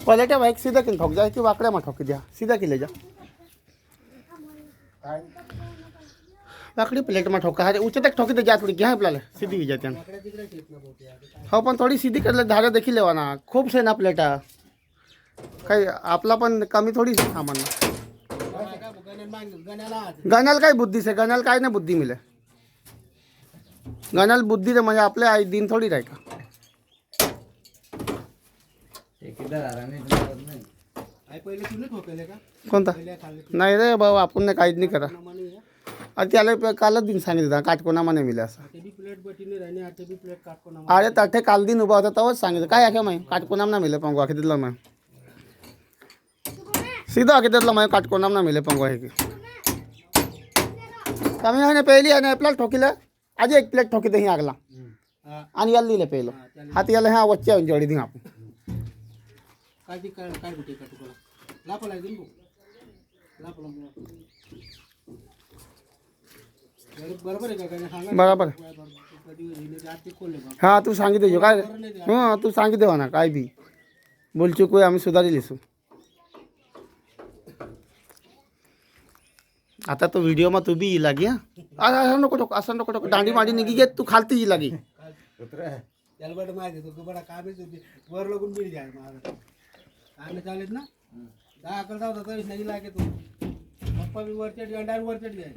पलटे बाइक सीधा किन ठोक जाए कि वाकड़े में ठोकी दिया सीधा की ले जा वाकड़ी प्लेट में ठोका है ऊंचे तक ठोकी दे जा थोड़ी क्या है प्लाले सीधी भी जाती हो पण थोडी सीधी करले धारे देखी लेवाना खूप से ना प्लेटा काही आपला पण कमी थोडी सामान गणाल काय बुद्धी से गणाल काय ना बुद्धी मिले गणाल बुद्धी रे म्हणजे आपले आई दिन थोडी राही का कोणता नाही रे भाऊ आपण नाही काहीच नाही करा अरे त्याला कालच दिन सांगितलं काटकोनामा नाही मिले असं अरे तठे काल दिन उभा होता तेव्हाच सांगितलं काय आखे माही काटकोनाम ना मिले पंगो आखे दिला मैं सीधा आखे दिला मैं काटकोनाम ना मिले पंगो है की कमी है पहली है प्लेट ठोकीले आज एक प्लेट ठोकी दे अगला आणि याला दिले पहिलं हात याला ह्या वच्चे जोडी दी आपण बराबर हाँ तू सांगितलं काय हां तू सांगितलं ना काय बी बोल चुकू आम्ही सुधारी लिसू आता तो व्हिडिओ में तू भी ये लागी हाँ असं नको नको असं नको नको दांडी माडी निघी घेत तू खालती ये लागी वर लगून मिळ जाय आम्ही चालेत ना 10 अकरा होता तरी नाही लागे तू पप्पा बी वर चढ गंडावर वर चढ जाय